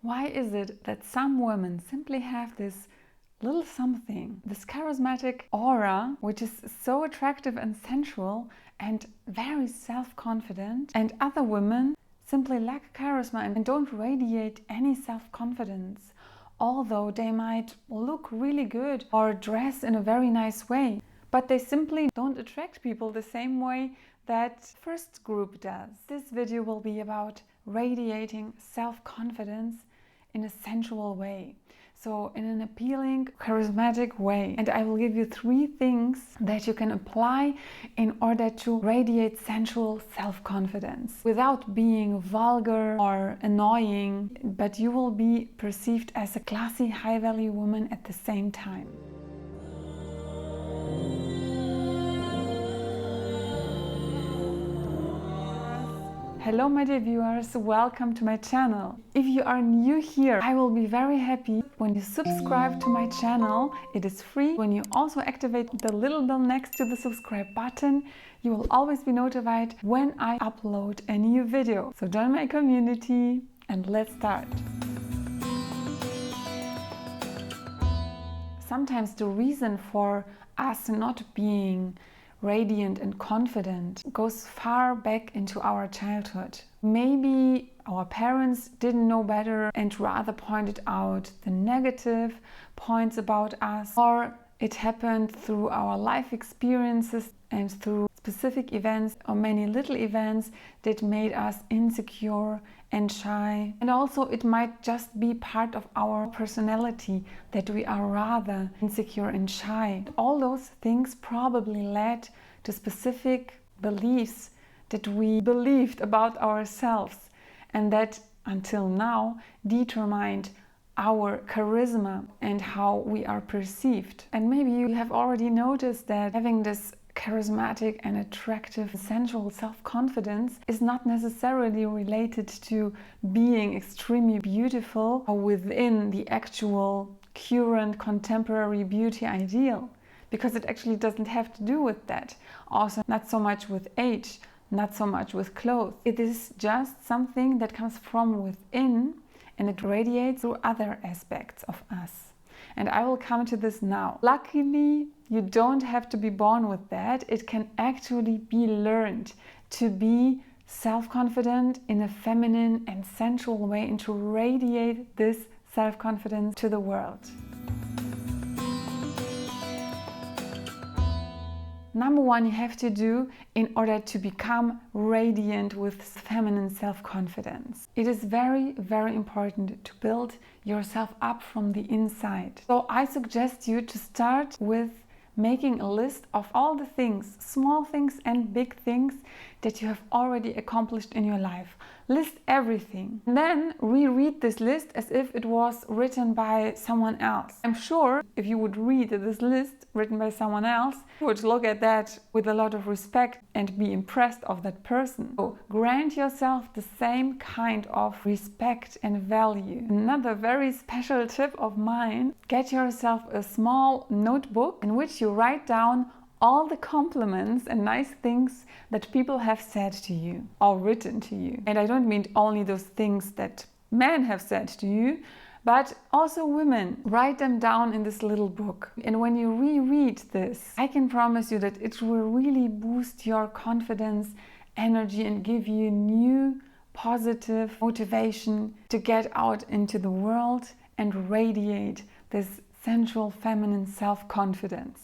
Why is it that some women simply have this little something, this charismatic aura, which is so attractive and sensual and very self-confident, and other women simply lack charisma and don't radiate any self-confidence, although they might look really good or dress in a very nice way, but they simply don't attract people the same way that first group does. This video will be about radiating self-confidence in a sensual way. So in an appealing, charismatic way. And I will give you 3 things that you can apply in order to radiate sensual self-confidence without being vulgar or annoying, but you will be perceived as a classy, high-value woman at the same time. Hello my dear viewers, welcome to my channel. If you are new here, I will be very happy when you subscribe to my channel. It is free. When you also activate the little bell next to the subscribe button, you will always be notified when I upload a new video. So join my community and let's start. Sometimes the reason for us not being radiant and confident goes far back into our childhood. Maybe our parents didn't know better and rather pointed out the negative points about us, or it happened through our life experiences and through specific events or many little events that made us insecure and shy. And also it might just be part of our personality that we are rather insecure and shy. All those things probably led to specific beliefs that we believed about ourselves and that until now determined our charisma and how we are perceived. And maybe you have already noticed that having this charismatic and attractive, sensual self-confidence is not necessarily related to being extremely beautiful or within the actual current contemporary beauty ideal, because it actually doesn't have to do with that. Also, not so much with age, not so much with clothes. It is just something that comes from within and it radiates through other aspects of us. And I will come to this now. Luckily, you don't have to be born with that. It can actually be learned to be self-confident in a feminine and sensual way and to radiate this self-confidence to the world. Number 1 you have to do in order to become radiant with feminine self-confidence. It is very, very important to build yourself up from the inside. So I suggest you to start with making a list of all the things, small things and big things that you have already accomplished in your life. List everything. And then reread this list as if it was written by someone else. I'm sure if you would read this list written by someone else, you would look at that with a lot of respect and be impressed of that person. So grant yourself the same kind of respect and value. Another very special tip of mine: get yourself a small notebook in which you write down all the compliments and nice things that people have said to you or written to you. And I don't mean only those things that men have said to you, but also women. Write them down in this little book. And when you reread this, I can promise you that it will really boost your confidence, energy, and give you new positive motivation to get out into the world and radiate this sensual feminine self-confidence.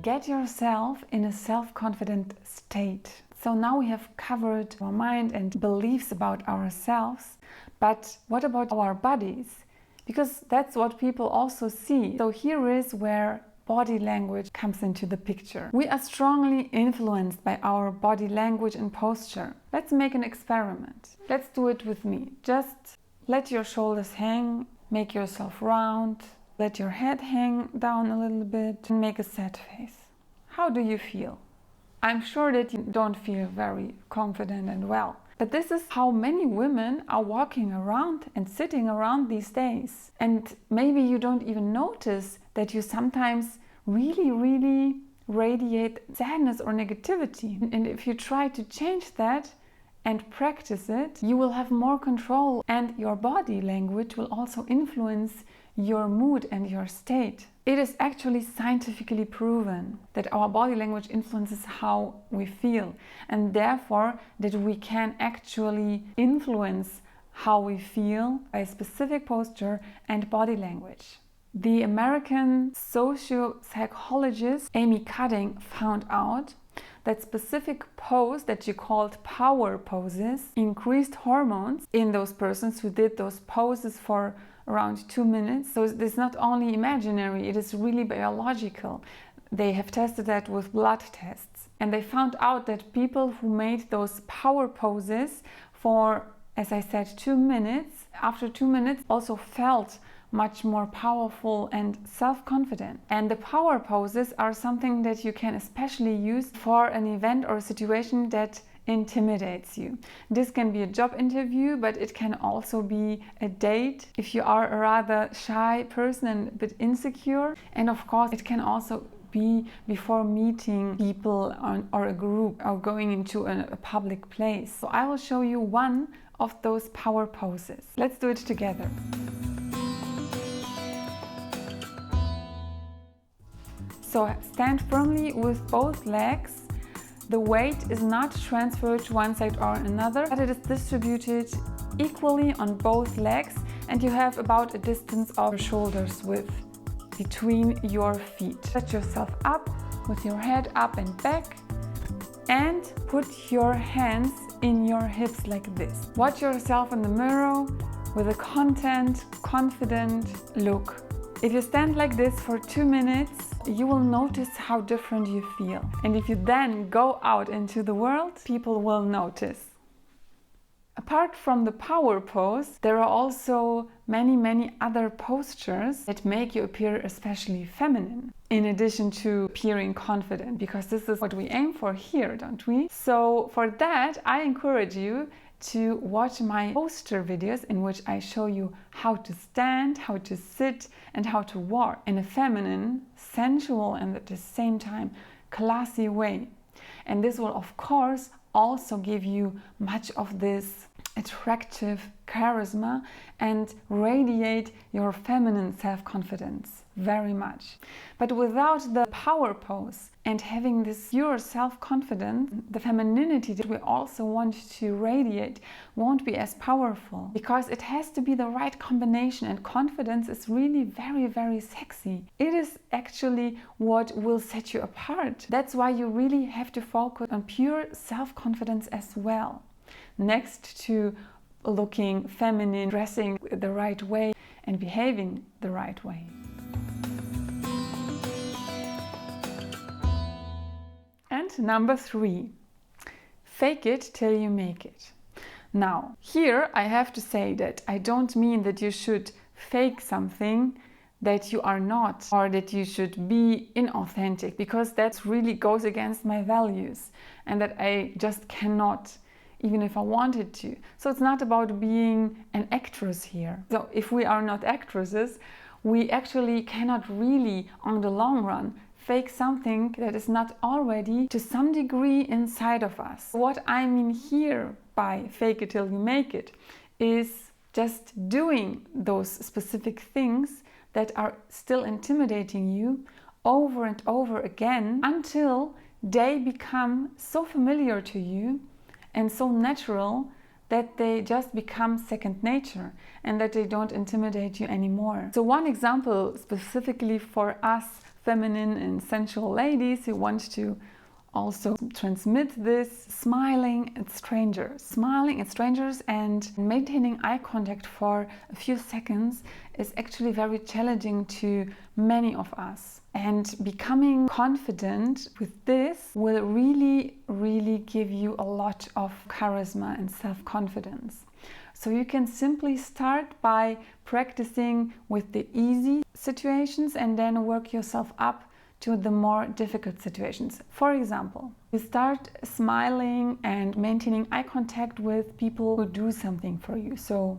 Get yourself in a self-confident state. So now we have covered our mind and beliefs about ourselves, but what about our bodies? Because that's what people also see. So here is where body language comes into the picture. We are strongly influenced by our body language and posture. Let's make an experiment. Let's do it with me. Just let your shoulders hang, make yourself round, let your head hang down a little bit and make a sad face. How do you feel? I'm sure that you don't feel very confident and well. But this is how many women are walking around and sitting around these days. And maybe you don't even notice that you sometimes really radiate sadness or negativity. And if you try to change that, and practice it, you will have more control, and your body language will also influence your mood and your state. It is actually scientifically proven that our body language influences how we feel, and therefore that we can actually influence how we feel by a specific posture and body language. The American socio-psychologist Amy Cuddy found out that specific pose that she called power poses increased hormones in those persons who did those poses for around 2 minutes. So it's not only imaginary, it is really biological. They have tested that with blood tests, and they found out that people who made those power poses for, as I said, 2 minutes, after 2 minutes also felt much more powerful and self-confident. And the power poses are something that you can especially use for an event or a situation that intimidates you. This can be a job interview, but it can also be a date if you are a rather shy person and a bit insecure. And of course, it can also be before meeting people or a group or going into a public place. So I will show you one of those power poses. Let's do it together. So stand firmly with both legs. The weight is not transferred to one side or another, but it is distributed equally on both legs, and you have about a distance of shoulders width between your feet. Set yourself up with your head up and back, and put your hands in your hips like this. Watch yourself in the mirror with a content, confident look. If you stand like this for 2 minutes, you will notice how different you feel. And if you then go out into the world, people will notice. Apart from the power pose, there are also many other postures that make you appear especially feminine, in addition to appearing confident, because this is what we aim for here, don't we? So for that, I encourage you to watch my poster videos in which I show you how to stand, how to sit, and how to walk in a feminine, sensual, and at the same time classy way. And this will of course also give you much of this attractive charisma and radiate your feminine self-confidence very much. But without the power pose and having this pure self-confidence, the femininity that we also want to radiate won't be as powerful, because it has to be the right combination, and confidence is really very sexy. It is actually what will set you apart. That's why you really have to focus on pure self-confidence as well, next to looking feminine, dressing the right way, and behaving the right way. And number 3, fake it till you make it. Now, here I have to say that I don't mean that you should fake something that you are not, or that you should be inauthentic, because that really goes against my values and that I just cannot, even if I wanted to. So it's not about being an actress here. So if we are not actresses, we actually cannot really, on the long run, fake something that is not already to some degree inside of us. What I mean here by fake it till you make it is just doing those specific things that are still intimidating you over and over again until they become so familiar to you and so natural that they just become second nature and that they don't intimidate you anymore. So one example specifically for us feminine and sensual ladies who want to also transmit this: smiling at strangers. Smiling at strangers and maintaining eye contact for a few seconds is actually very challenging to many of us. And becoming confident with this will really give you a lot of charisma and self-confidence. So you can simply start by practicing with the easy situations and then work yourself up to the more difficult situations. For example, you start smiling and maintaining eye contact with people who do something for you. So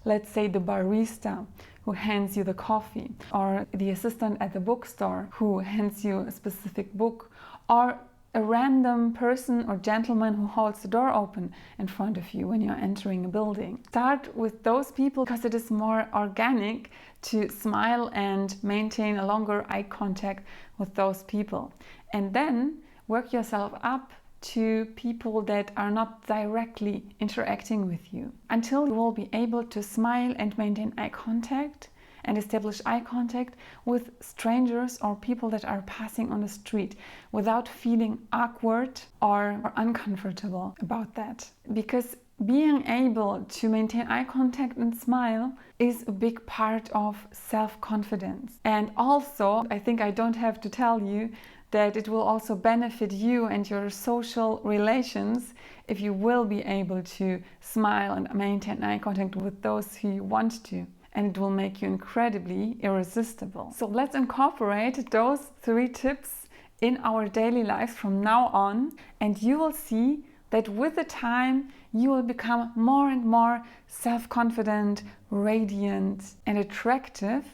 let's say the barista who hands you the coffee, or the assistant at the bookstore who hands you a specific book, or a random person or gentleman who holds the door open in front of you when you're entering a building. Start with those people because it is more organic to smile and maintain a longer eye contact with those people. And then work yourself up to people that are not directly interacting with you until you will be able to smile and maintain eye contact and establish eye contact with strangers or people that are passing on the street without feeling awkward or uncomfortable about that. Because being able to maintain eye contact and smile is a big part of self-confidence. And also, I think I don't have to tell you that it will also benefit you and your social relations if you will be able to smile and maintain eye contact with those who you want to. And it will make you incredibly irresistible. So let's incorporate those 3 tips in our daily lives from now on, and you will see that with the time you will become more and more self-confident, radiant and attractive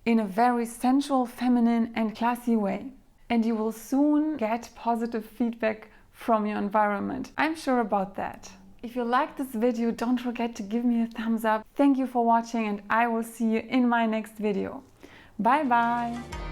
in a very sensual, feminine and classy way. And you will soon get positive feedback from your environment. I'm sure about that. If you like this video, don't forget to give me a thumbs up. Thank you for watching and I will see you in my next video. Bye bye!